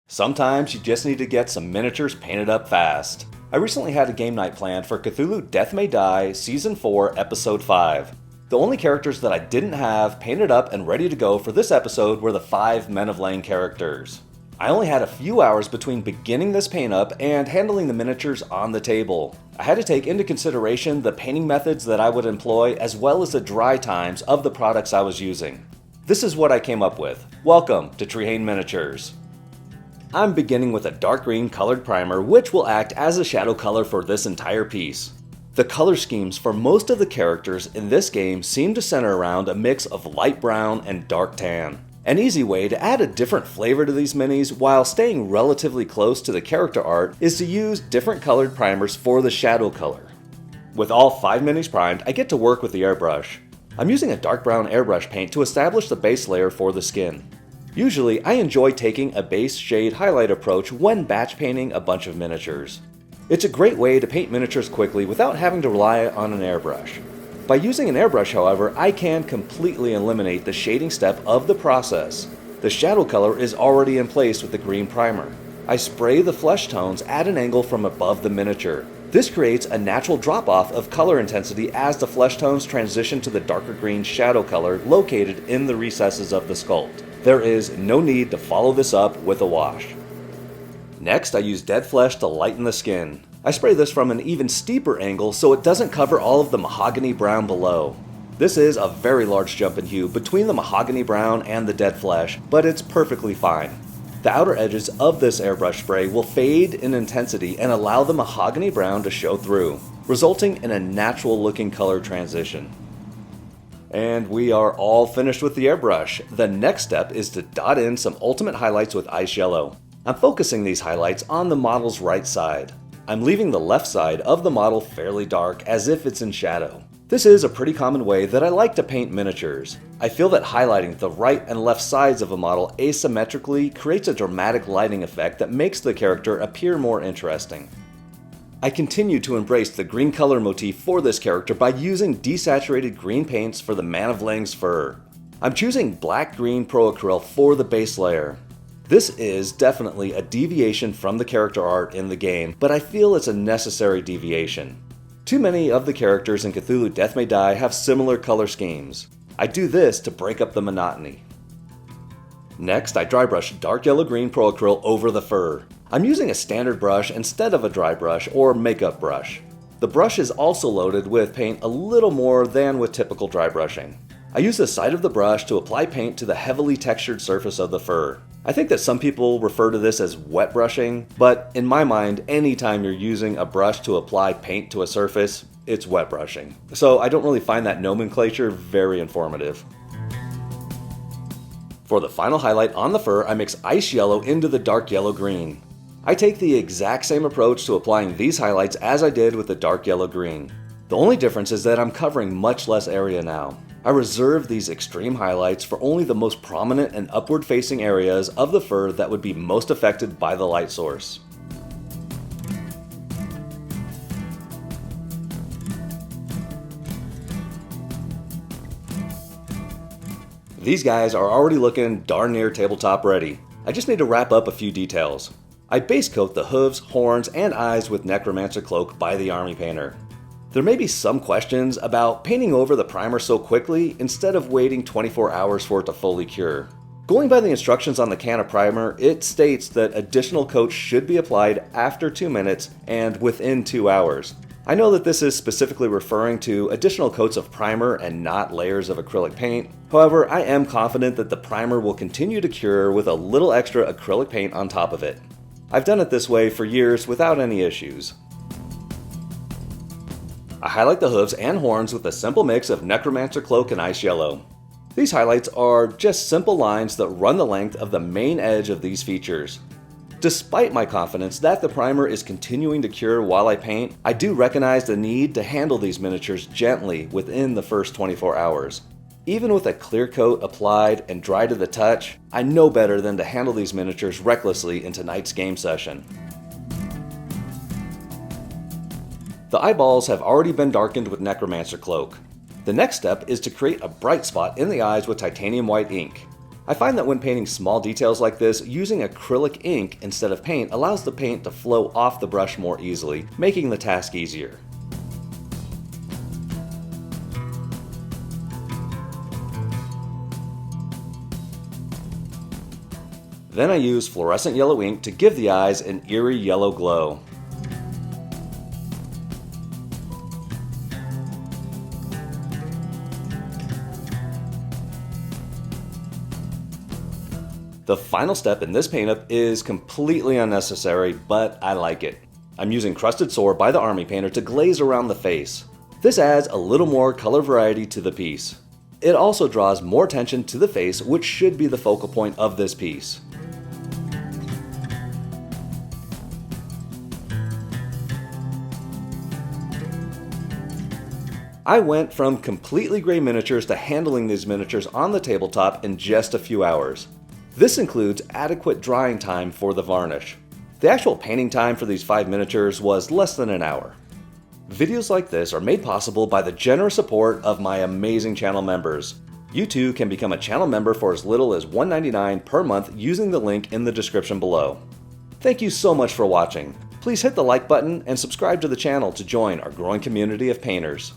Sometimes you just need to get some miniatures painted up fast. I recently had a game night planned for Cthulhu Death May Die Season 4 Episode 5. The only characters that I didn't have painted up and ready to go for this episode were the 5 Men of Leng characters. I only had a few hours between beginning this paint up and handling the miniatures on the table. I had to take into consideration the painting methods that I would employ as well as the dry times of the products I was using. This is what I came up with. Welcome to Trehane Miniatures. I'm beginning with a dark green colored primer which will act as a shadow color for this entire piece. The color schemes for most of the characters in this game seem to center around a mix of light brown and dark tan. An easy way to add a different flavor to these minis while staying relatively close to the character art is to use different colored primers for the shadow color. With all 5 minis primed, I get to work with the airbrush. I'm using a dark brown airbrush paint to establish the base layer for the skin. Usually, I enjoy taking a base shade highlight approach when batch painting a bunch of miniatures. It's a great way to paint miniatures quickly without having to rely on an airbrush. By using an airbrush, however, I can completely eliminate the shading step of the process. The shadow color is already in place with the green primer. I spray the flesh tones at an angle from above the miniature. This creates a natural drop-off of color intensity as the flesh tones transition to the darker green shadow color located in the recesses of the sculpt. There is no need to follow this up with a wash. Next, I use dead flesh to lighten the skin. I spray this from an even steeper angle so it doesn't cover all of the mahogany brown below. This is a very large jump in hue between the mahogany brown and the dead flesh, but it's perfectly fine. The outer edges of this airbrush spray will fade in intensity and allow the mahogany brown to show through, resulting in a natural looking color transition. And we are all finished with the airbrush. The next step is to dot in some ultimate highlights with ice yellow. I'm focusing these highlights on the model's right side. I'm leaving the left side of the model fairly dark as if it's in shadow. This is a pretty common way that I like to paint miniatures. I feel that highlighting the right and left sides of a model asymmetrically creates a dramatic lighting effect that makes the character appear more interesting. I continue to embrace the green color motif for this character by using desaturated green paints for the Man of Leng's fur. I'm choosing black-green pro acrylic for the base layer. This is definitely a deviation from the character art in the game, but I feel it's a necessary deviation. Too many of the characters in Cthulhu Death May Die have similar color schemes. I do this to break up the monotony. Next, I dry brush dark yellow-green pro acrylic over the fur. I'm using a standard brush instead of a dry brush or makeup brush. The brush is also loaded with paint a little more than with typical dry brushing. I use the side of the brush to apply paint to the heavily textured surface of the fur. I think that some people refer to this as wet brushing, but in my mind, anytime you're using a brush to apply paint to a surface, it's wet brushing. So I don't really find that nomenclature very informative. For the final highlight on the fur, I mix ice yellow into the dark yellow-green. I take the exact same approach to applying these highlights as I did with the dark yellow-green. The only difference is that I'm covering much less area now. I reserve these extreme highlights for only the most prominent and upward-facing areas of the fur that would be most affected by the light source. These guys are already looking darn near tabletop ready. I just need to wrap up a few details. I base coat the hooves, horns, and eyes with Necromancer Cloak by the Army Painter. There may be some questions about painting over the primer so quickly instead of waiting 24 hours for it to fully cure. Going by the instructions on the can of primer, it states that additional coats should be applied after 2 minutes and within 2 hours. I know that this is specifically referring to additional coats of primer and not layers of acrylic paint. However, I am confident that the primer will continue to cure with a little extra acrylic paint on top of it. I've done it this way for years without any issues. I highlight the hooves and horns with a simple mix of Necromancer Cloak and Ice Yellow. These highlights are just simple lines that run the length of the main edge of these features. Despite my confidence that the primer is continuing to cure while I paint, I do recognize the need to handle these miniatures gently within the first 24 hours. Even with a clear coat applied and dry to the touch, I know better than to handle these miniatures recklessly in tonight's game session. The eyeballs have already been darkened with Necromancer Cloak. The next step is to create a bright spot in the eyes with titanium white ink. I find that when painting small details like this, using acrylic ink instead of paint allows the paint to flow off the brush more easily, making the task easier. Then I use fluorescent yellow ink to give the eyes an eerie yellow glow. The final step in this paint up is completely unnecessary, but I like it. I'm using Crusted Soar by the Army Painter to glaze around the face. This adds a little more color variety to the piece. It also draws more attention to the face, which should be the focal point of this piece. I went from completely gray miniatures to handling these miniatures on the tabletop in just a few hours. This includes adequate drying time for the varnish. The actual painting time for these 5 miniatures was less than an hour. Videos like this are made possible by the generous support of my amazing channel members. You too can become a channel member for as little as $1.99 per month using the link in the description below. Thank you so much for watching. Please hit the like button and subscribe to the channel to join our growing community of painters.